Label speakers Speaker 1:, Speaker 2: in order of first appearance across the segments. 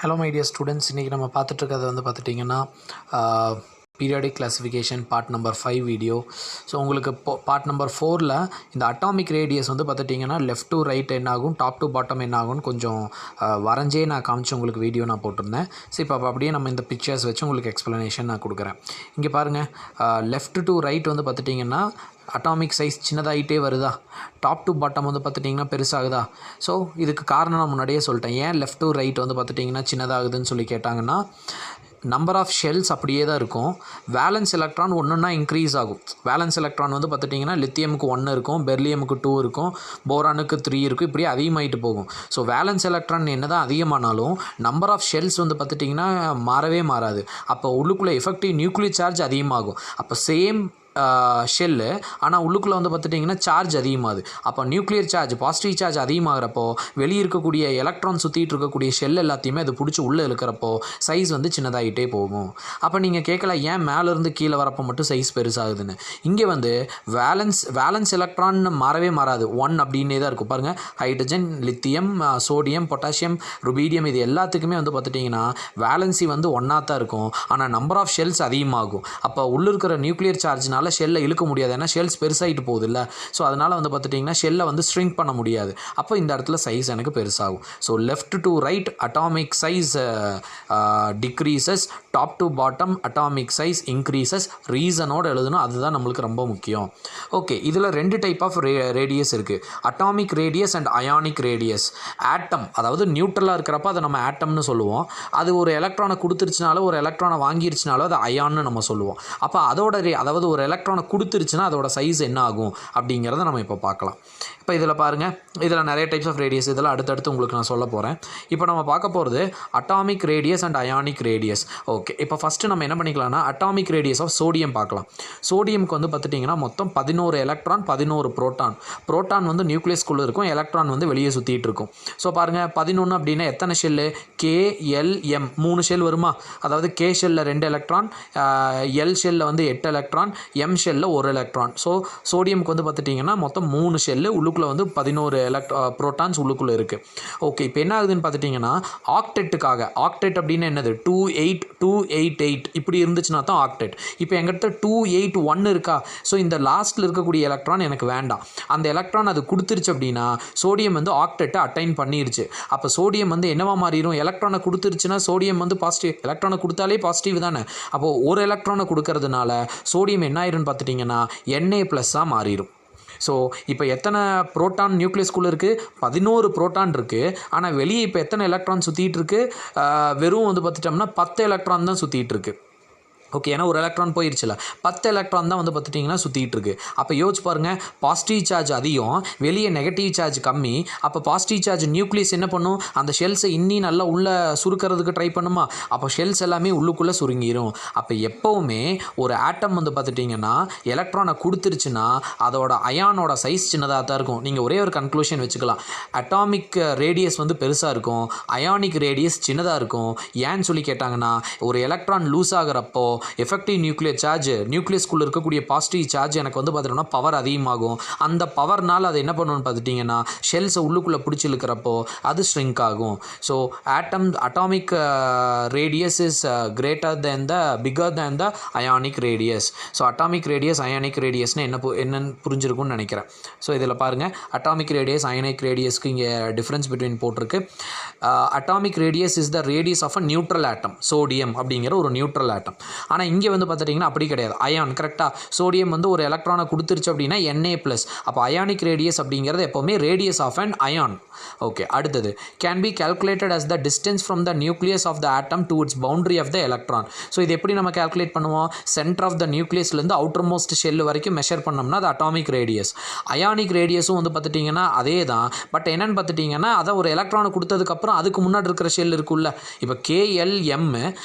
Speaker 1: Hello my dear students, இன்றைக்கி நம்ம பார்த்துட்ருக்கிறது வந்து பார்த்துட்டிங்கன்னா periodic classification part number 5 video. So உங்களுக்கு பார்ட் நம்பர் 4ல் இந்த அட்டாமிக் ரேடியஸ் வந்து பார்த்துட்டிங்கன்னா லெஃப்ட் டு ரைட் என்ன ஆகும், டாப் டு பாட்டம் என்ன ஆகும்னு கொஞ்சம் வரைஞ்சே நான் காமிச்சு உங்களுக்கு வீடியோ நான் போட்டிருந்தேன். ஸோ இப்போ அப்படியே நம்ம இந்த பிக்சர்ஸ் வச்சு உங்களுக்கு எக்ஸ்ப்ளனேஷன் நான் கொடுக்குறேன். இங்கே பாருங்கள், லெஃப்ட் டு ரைட் வந்து பார்த்துட்டிங்கன்னா அட்டாமிக் சைஸ் சின்னதாகிட்டே வருதா, டாப் டு பாட்டம் வந்து பார்த்துட்டிங்கன்னா பெருசாகுதா. ஸோ இதுக்கு காரணம் நான் முன்னாடியே சொல்லிட்டேன். ஏன் லெஃப்ட் டு ரைட் வந்து பார்த்துட்டிங்கன்னா சின்னதாகுதுன்னு சொல்லி கேட்டாங்கன்னா, நம்பர் ஆஃப் ஷெல்ஸ் அப்படியே தான் இருக்கும். வேலன்ஸ் எலக்ட்ரான் ஒன்றுன்னா இன்க்ரீஸ் ஆகும். வேலன்ஸ் எலக்ட்ரான் வந்து பார்த்துட்டிங்கன்னா லித்தியமுக்கு 1 இருக்கும், பெர்லியமுக்கு 2 இருக்கும், போரானுக்கு 3 இருக்கும், இப்படியே அதிகமாகிட்டு போகும். ஸோ வேலன்ஸ் எலக்ட்ரான் என்ன தான் அதிகமானாலும் நம்பர் ஆஃப் ஷெல்ஸ் வந்து பார்த்துட்டிங்கன்னா மாறவே மாறாது. அப்போ உள்ளுக்குள்ளே எஃபெக்டிவ் நியூக்ளியர் சார்ஜ் அதிகமாகும். அப்போ சேம் ஷெல்லு ஆனால் உள்ளுக்குள்ளே வந்து பார்த்துட்டிங்கன்னா சார்ஜ் அதிகமாகுது. அப்போ நியூக்ளியர் சார்ஜ், பாசிட்டிவ் சார்ஜ் அதிகமாகிறப்போ வெளியே இருக்கக்கூடிய எலக்ட்ரான் சுற்றிட்டு இருக்கக்கூடிய ஷெல் எல்லாத்தையுமே அது பிடிச்சி உள்ளே இழுக்கிறப்போ சைஸ் வந்து சின்னதாகிட்டே போகும். அப்போ நீங்கள் கேட்கலாம், ஏன் மேலேருந்து கீழே வரப்போ மட்டும் சைஸ் பெருசாகுதுன்னு. இங்கே வந்து வேலன்ஸ் எலக்ட்ரான் மாறவே மாறாது, 1 அப்படின்னே தான் இருக்கும். பாருங்கள், hydrogen, lithium, sodium, potassium, rubidium, இது எல்லாத்துக்குமே வந்து பார்த்துட்டிங்கன்னா வேலன்சி வந்து 1ஆக தான் இருக்கும். ஆனால் நம்பர் ஆஃப் ஷெல்ஸ் அதிகமாகும். அப்போ உள்ளே இருக்கிற நியூக்ளியர் சார்ஜ்னால ஷெல்லை இழுக்க முடியாது, ஏன்னா ஷெல்ஸ் பெருசாகிட்டு போகுது இல்லை. ஸோ அதனால் வந்து பார்த்துட்டிங்கன்னா ஷெல்லை வந்து ஸ்ட்ரிங்க் பண்ண முடியாது. அப்போ இந்த இடத்துல சைஸ் எனக்கு பெருசாகும். So left to right atomic size decreases, top to bottom atomic size increases. ரீசனோடு எழுதணும், அதுதான் நம்மளுக்கு ரொம்ப முக்கியம். ஓகே, இதில் 2 டைப் ஆஃப் ரேடியஸ் இருக்குது, atomic radius and ionic radius. Atom, அதாவது நியூட்ரலாக இருக்கிறப்ப அதை நம்ம ஆட்டம்னு சொல்லுவோம். அது ஒரு எலக்ட்ரானை கொடுத்துருச்சுனாலோ ஒரு எலக்ட்ரானை வாங்கிருச்சுனாலோ அதை அயான்னு நம்ம சொல்லுவோம். அப்போ அதோட அதாவது ஒரு எலக்ட்ரானை கொடுத்துருச்சுன்னா அதோட சைஸ் என்ன ஆகும் அப்படிங்கிறத நம்ம இப்போ பார்க்கலாம். இப்போ இதில் பாருங்கள், இதில் நிறைய டைப்ஸ் ஆஃப் ரேடியஸ், இதெல்லாம் அடுத்தடுத்து உங்களுக்கு நான் சொல்ல போகிறேன். இப்போ நம்ம பார்க்க போகிறது atomic radius and ionic radius. Okay, இப்போ ஃபஸ்ட்டு நம்ம என்ன பண்ணிக்கலாம்னா அட்டாமிக் ரேடியஸ் ஆஃப் சோடியம் பார்க்கலாம். சோடியமுக்கு வந்து பார்த்துட்டிங்கன்னா மொத்தம் 11 எலக்ட்ரான், 11 புரோட்டான். புரோட்டான் வந்து நியூக்ளியஸ்குள்ளே இருக்கும், எலக்ட்ரான் வந்து வெளியே சுற்றிட்டு இருக்கும். ஸோ பாருங்கள், 11 அப்படின்னா எத்தனை ஷெல்லு, KLM 3 ஷெல் வருமா. அதாவது K ஷெல்லில் 2 எலக்ட்ரான், L ஷெல்லில் வந்து 8 எலக்ட்ரான், M ஷெல்லில் 1 எலக்ட்ரான். ஸோ சோடியமுக்கு வந்து பார்த்துட்டிங்கன்னா மொத்தம் 3 ஷெல்லு, உள்ளுக்குள்ளே வந்து 11 புரோட்டான்ஸ் உள்ளுக்குள்ளே இருக்குது. ஓகே, இப்போ என்ன ஆகுதுன்னு பார்த்துட்டிங்கன்னா ஆக்டெட்டுக்காக, ஆக்டெட் அப்படின்னு என்னது, 28288 இப்படி இருந்துச்சுன்னா தான் ஆக்டெட். இப்போ எங்கிட்ட 281 இருக்கா. ஸோ இந்த லாஸ்ட்டில் இருக்கக்கூடிய எலக்ட்ரான் எனக்கு வேண்டாம். அந்த எலக்ட்ரான் அது கொடுத்துருச்சு அப்படின்னா சோடியம் வந்து ஆக்டெட்டை அட்டைன் பண்ணிருச்சு. அப்போ சோடியம் வந்து என்னவா மாறிடும், எலக்ட்ரானை கொடுத்துருச்சுன்னா சோடியம் வந்து பாசிட்டிவ், எலக்ட்ரானை கொடுத்தாலே பாசிட்டிவ் தானே. அப்போது ஒரு எலக்ட்ரானை கொடுக்கறதுனால சோடியம் என்ன ஆயிருன்னு பார்த்துட்டிங்கன்னா Na+ மாறிடும். ஸோ இப்போ எத்தனை புரோட்டான் நியூக்ளியஸ்குள்ளே இருக்குது, 11 புரோட்டான் இருக்குது. ஆனால் வெளியே இப்போ எத்தனை எலக்ட்ரான் சுற்றிட்டு இருக்குது, வெறும் வந்து பார்த்துட்டோம்னா 10 எலக்ட்ரான் தான் சுற்றிட்டு இருக்குது. ஓகே, ஏன்னா ஒரு எலக்ட்ரான் போயிடுச்சுல, 10 எலக்ட்ரான் தான் வந்து பார்த்துட்டிங்கன்னா சுற்றிட்டு இருக்குது. அப்போ யோசிச்சு பாருங்கள், பாசிட்டிவ் சார்ஜ் அதிகம், வெளியே நெகட்டிவ் சார்ஜ் கம்மி. அப்போ பாசிட்டிவ் சார்ஜ் நியூக்ளியஸ் என்ன பண்ணும், அந்த ஷெல்ஸை இன்னும் நல்லா உள்ளே சுருக்கிறதுக்கு ட்ரை பண்ணுமா. அப்போ ஷெல்ஸ் எல்லாமே உள்ளுக்குள்ளே சுருங்கிடும். அப்போ எப்போவுமே ஒரு ஆட்டம் வந்து பார்த்துட்டிங்கன்னா எலக்ட்ரானை கொடுத்துருச்சுன்னா அதோட அயானோட சைஸ் சின்னதாக தான் இருக்கும். நீங்கள் ஒரே ஒரு கன்க்ளூஷன் வச்சுக்கலாம், அட்டாமிக் ரேடியஸ் வந்து பெருசாக இருக்கும், அயானிக் ரேடியஸ் சின்னதாக இருக்கும். ஏன்னு சொல்லி கேட்டாங்கன்னா, ஒரு எலக்ட்ரான் லூஸ் ஆகிறப்போ எஃபெக்டிவ் நியூக்ளியர் சார்ஜ், நியூக்ளியஸ்குள்ளே இருக்கக்கூடிய பாசிட்டிவ் சார்ஜ் எனக்கு வந்து பார்த்துட்டோம்னா பவர் அதிகமாகும். அந்த பவர்னால் அது என்ன பண்ணணும்னு பார்த்துட்டிங்கன்னா ஷெல்ஸை உள்ளுக்குள்ளே பிடிச்சி இழுக்கிறப்போ அது ஸ்ட்ரிங்க் ஆகும். So atomic radius is greater than the bigger than the ionic radius. So atomic radius ionic ரேடியஸ்னு என்னன்னு புரிஞ்சிருக்கும்னு நினைக்கிறேன். ஸோ இதில் பாருங்கள், அட்டாமிக் ரேடியஸ் அயானிக் ரேடியஸ்க்கு இங்கே டிஃப்ரென்ஸ் பிட்வீன் போட்டிருக்கு. Atomic radius is the radius of a neutral atom, sodium அப்படிங்கிற ஒரு நியூட்ரல் ஆட்டம். ஆனால் இங்கே வந்து பார்த்துட்டிங்கன்னா அப்படி கிடையாது, அயான். கரெக்டாக, சோடியம் வந்து ஒரு எலக்ட்ரானை கொடுத்துருச்சு அப்படின்னா Na+. அப்போ அயானிக் ரேடியஸ் அப்படிங்கிறது எப்போவுமே radius of an ion. Okay, அடுத்தது can be calculated as the distance from the nucleus of the atom to its boundary of the electron. So இது எப்படி நம்ம கால்குலேட் பண்ணுவோம், சென்டர் ஆஃப் த நியூக்ளியஸ்லேருந்து outermost shell வரைக்கும் measure பண்ணோம்னா அது atomic radius. Ionic ரேடியஸும் வந்து பார்த்துட்டிங்கன்னா அதே தான். பட் என்னென்னு பார்த்துட்டிங்கன்னா அதை ஒரு எலக்ட்ரானை கொடுத்ததுக்கப்புறம் அதுக்கு முன்னாடி இருக்கிற ஷெல் இருக்குல்ல, இப்போ KLM,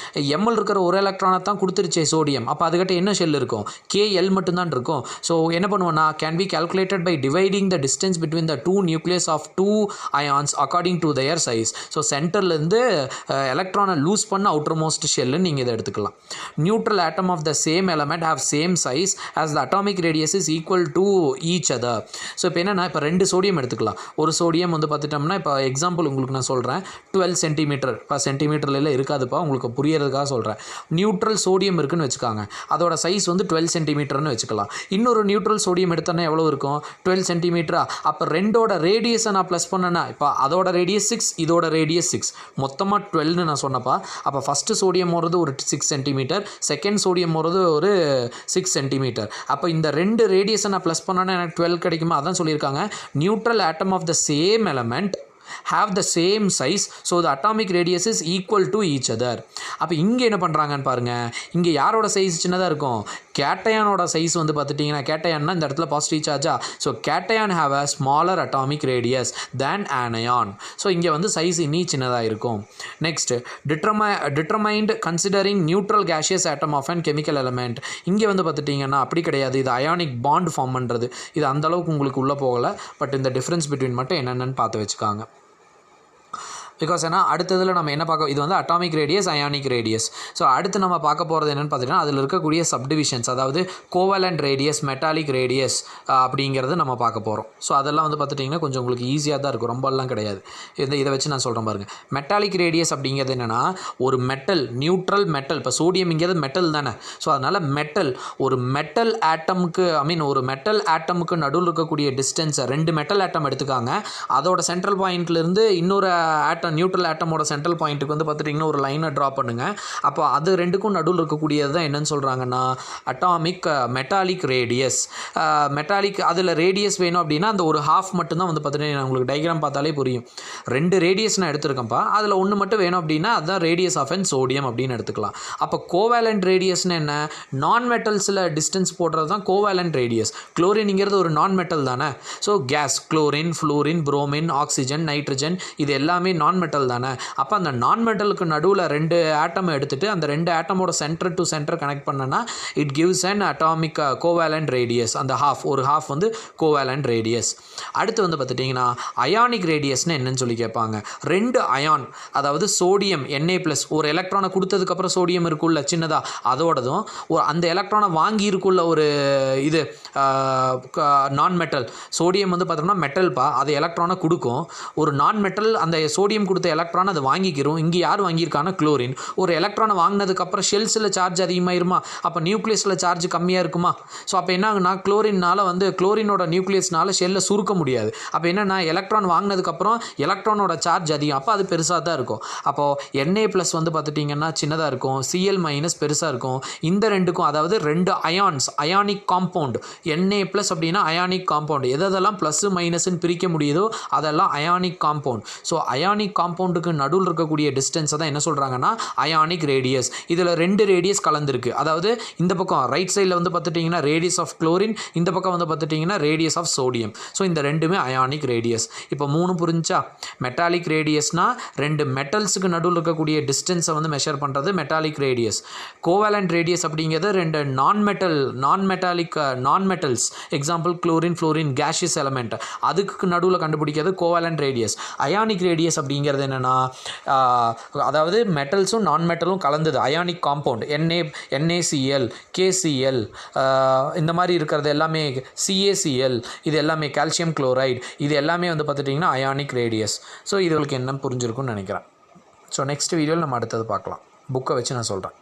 Speaker 1: எம்எல் இருக்கிற ஒரு எலக்ட்ரானை தான் கொடுத்துருச்சே சோடியம், அப்போ அதுக்கிட்ட என்ன ஷெல் இருக்கும், KL மட்டும்தான் இருக்கும். ஸோ என்ன பண்ணுவோன்னா, can be calculated by dividing the distance between the two nucleus of two ions according to their size. So சென்டர்லேருந்து எலக்ட்ரானை லூஸ் பண்ண அவுட்டர் மோஸ்ட் ஷெல்லுன்னு நீங்கள் இதை எடுத்துக்கலாம். Neutral atom of the same element have same size as the atomic radius is equal to each other. So இப்போ என்னென்னா, இப்போ 2 sodium எடுத்துக்கலாம். ஒரு சோடியம் வந்து பார்த்துட்டோம்னா, இப்போ எக்ஸாம்பிள் உங்களுக்கு நான் சொல்கிறேன், 12 சென்டிமீட்டர். இப்போ சென்டிமீட்டரில் இருக்காதுப்பா, உங்களுக்கு புரியறதுக்காக சொல்கிறேன். நியூட்ரல் சோடியம் இருக்குன்னு வச்சுக்காங்க, அதோட சைஸ் வந்து 12 சென்டிமீட்டர்னு வச்சுக்கலாம். இன்னொரு நியூட்ரல் சோடியம் எடுத்தோன்னா எவ்வளோ இருக்கும், 12 சென்டிமீட்டரா. அப்போ ரெண்டோட ரேடியஸை நான் ப்ளஸ் பண்ணேன்னா, இப்போ அதோட ரேடியஸ் 6, இதோட ரேடியஸ் 6, மொத்தமாக 12ன்னு நான் சொன்னப்பா. அப்போ ஃபஸ்ட்டு சோடியம் போகிறது ஒரு 6 சென்டிமீட்டர், செகண்ட் சோடியம் போகிறது ஒரு 6 சென்டிமீட்டர். அப்போ இந்த 2 ரேடியஸை நான் ப்ளஸ் பண்ணேன்னா எனக்கு 12 கிடைக்குமா. அதான் சொல்லியிருக்காங்க, neutral atom of the same element have the same size, so the atomic radius is equal to each other. அப்போ இங்கே என்ன பண்ணுறாங்கன்னு பாருங்கள், இங்கே யாரோட சைஸ் சின்னதாக இருக்கும், கேட்டையானோட சைஸ் வந்து பார்த்துட்டிங்கன்னா, கேட்டையான்னா இந்த இடத்துல பாசிட்டிவ் சார்ஜா, so cation have a smaller atomic radius than anion. So இங்கே வந்து சைஸ் இன்னி சின்னதாக இருக்கும். Next, determined considering neutral gaseous atom of and chemical element. இங்கே வந்து பார்த்துட்டிங்கன்னா அப்படி கிடையாது, இது அயானிக் பாண்ட் ஃபார்ம் பண்ணுறது. இது அந்தளவுக்கு உங்களுக்கு உள்ளே போகலை, பட் இந்த டிஃப்ரென்ஸ் பிட்வீன் மட்டும் என்னென்னு பார்த்து வச்சுக்காங்க. பிகாஸ் ஏன்னா அடுத்ததில் நம்ம என்ன பார்க்க, இது வந்து atomic radius, ionic radius. So அடுத்து நம்ம பார்க்க போகிறது என்னென்னு பார்த்துட்டிங்கன்னா, அதில் இருக்கக்கூடிய சப்டிவிஷன்ஸ், அதாவது கோவலண்ட் ரேடியஸ், மெட்டாலிக் ரேடியஸ் அப்படிங்கிறது நம்ம பார்க்க போகிறோம். ஸோ அதெல்லாம் வந்து பார்த்துட்டிங்கன்னா கொஞ்சம் உங்களுக்கு ஈஸியாக தான் இருக்கும், ரொம்பலாம் கிடையாது. இதை வச்சு நான் சொல்கிறேன் பாருங்கள். மெட்டாலிக் ரேடியஸ் அப்படிங்கிறது என்னென்னா, ஒரு மெட்டல், நியூட்ரல் மெட்டல், இப்போ சோடியம்ங்கிறது மெட்டல் தானே. ஸோ அதனால் மெட்டல், ஒரு மெட்டல் ஆட்டமுக்கு, ஒரு மெட்டல் ஆட்டமுக்கு நடுவில் இருக்கக்கூடிய டிஸ்டன்ஸை 2 மெட்டல் ஆட்டம் எடுத்துக்காங்க, அதோட சென்ட்ரல் பாயிண்ட்லேருந்து இன்னொரு ஆட்டம், நியூட்ரல் ஆட்டமோட சென்ட்ரல் பாயிண்ட்டுக்கு வந்து பார்த்துட்டிங்கன்னா ஒரு லைனை ட்ரா பண்ணுங்கள். அப்போ அது ரெண்டுக்கும் நடுவில் இருக்கக்கூடியது தான் என்னன்னு சொல்கிறாங்கன்னா அட்டாமிக் மெட்டாலிக் ரேடியஸ். மெட்டாலிக் அதில் ரேடியஸ் வேணும் அப்படின்னா அந்த ஒரு ஹாஃப் மட்டும்தான் வந்து பார்த்துட்டிங்கன்னா, உங்களுக்கு டயக்ராம் பார்த்தாலே புரியும். 2 ரேடியஸ் நான் எடுத்துருக்கேன்ப்பா, அதில் ஒன்று மட்டும் வேணும் அப்படின்னா அதுதான் ரேடியஸ் ஆஃப் அண்ட் சோடியம் அப்படின்னு எடுத்துக்கலாம். அப்போ கோவேலண்ட் ரேடியஸ்னு என்ன, நான் மெட்டல்ஸில் டிஸ்டன்ஸ் போடுறது தான் கோவேலண்ட் ரேடியஸ். குளோரின்ங்கிறது ஒரு நான் மெட்டல் தானே. So gas, chlorine, fluorine, bromine, oxygen, nitrogen, இது எல்லாமே நான் மெட்டல் தானே. அப்போ அந்த நான் மெட்டலுக்கு நடுவில் 2 ஆட்டம் எடுத்துகிட்டு அந்த 2 ஆட்டமோட சென்டர் டு சென்டர் கனெக்ட் பண்ணனா it gives an atomic covalent radius. அந்த ஒரு ஹாஃப் வந்து கோவேலண்ட் ரேடியஸ். அடுத்து வந்து பார்த்துட்டிங்கன்னா அயானிக் ரேடியஸ்னு என்னன்னு சொல்லி கேட்பாங்க. 2 அயான், அதாவது சோடியம் Na+, ஒரு எலக்ட்ரானை கொடுத்ததுக்கப்புறம் சோடியம் இருக்குள்ள சின்னதாக, அதோடதும் அந்த எலக்ட்ரானை வாங்கி இருக்குள்ள ஒரு இது நான் மெட்டல். சோடியம் வந்து பார்த்தோம்னா மெட்டல்ப்பா, அது எலக்ட்ரானை கொடுக்கும். ஒரு நான் மெட்டல் அந்த சோடியம் கொடுத்த எலக்ட்ரான் அதை வாங்கிக்கிறோம். இங்கே யார் வாங்கியிருக்காங்கன்னா குளோரின். ஒரு எலக்ட்ரானை வாங்கினதுக்கப்புறம் ஷெல்ஸில் சார்ஜ் அதிகமாயிருமா, அப்போ நியூக்ளியஸில் சார்ஜ் கம்மியாக இருக்குமா. ஸோ அப்போ என்ன ஆகுனா, குளோரினால் வந்து குளோரினோட நியூக்ளியஸ்னால ஷெல்லை சுருக்க முடியாது. அப்போ என்னென்னா, எலக்ட்ரான் வாங்கினதுக்கப்புறம் எலக்ட்ரானோட சார்ஜ் அதிகம், அப்போ அது பெருசாக தான் இருக்கும். அப்போது Na+ வந்து பார்த்துட்டிங்கன்னா சின்னதாக இருக்கும், Cl- பெருசாக இருக்கும். இந்த ரெண்டுக்கும், அதாவது 2 அயான்ஸ், அயானிக் காம்பவுண்ட். Na+ அப்படின்னா அயானிக் காம்பவுண்ட். எதெல்லாம் ப்ளஸ் மைனஸ்ன்னு பிரிக்க முடியுதோ அதெல்லாம் அயானிக் காம்பவுண்ட். ஸோ அயானிக் காம்பவுண்டுக்கு நடுவில் இருக்கக்கூடிய டிஸ்டன்ஸை தான் என்ன சொல்கிறாங்கன்னா அயானிக் ரேடியஸ். இதில் 2 ரேடியஸ் கலந்துருக்கு. அதாவது இந்த பக்கம் ரைட் சைடில் வந்து பார்த்துட்டிங்கன்னா ரேடியஸ் ஆஃப் குளோரின், இந்த பக்கம் வந்து பார்த்துட்டிங்கன்னா ரேடியஸ் ஆஃப் சோடியம். ஸோ இந்த ரெண்டுமே அயானிக் ரேடியஸ். இப்போ 3 புரிஞ்சா. மெட்டாலிக் ரேடியஸ்னால் 2 மெட்டல்ஸுக்கு நடுவில் இருக்கக்கூடிய டிஸ்டன்ஸை வந்து மெஷர் பண்ணுறது மெட்டாலிக் ரேடியஸ். கோவேலண்ட் ரேடியஸ் அப்படிங்கிறது 2 நான் metals, example chlorine, fluorine, gaseous element, அதுக்கு நடுவில் கண்டுபிடிக்கிறது கோவேலண்ட் ரேடியஸ். அயானிக் ரேடியஸ் அப்படிங்கிறது என்னென்னா, அதாவது மெட்டல்ஸும் நான் மெட்டலும் கலந்தது அயானிக் காம்பவுண்ட். NaCl, KCl, இந்த மாதிரி இருக்கிறது எல்லாமே, CaCl, இது எல்லாமே கால்சியம் குளோரைடு, இது எல்லாமே வந்து பார்த்துட்டிங்கன்னா அயானிக் ரேடியஸ். ஸோ இதுகளுக்கு என்ன புரிஞ்சிருக்குன்னு நினைக்கிறேன். ஸோ நெக்ஸ்ட் வீடியோவில் நம்ம அடுத்தது பார்க்கலாம். புக்கை வச்சு நான் சொல்கிறேன்.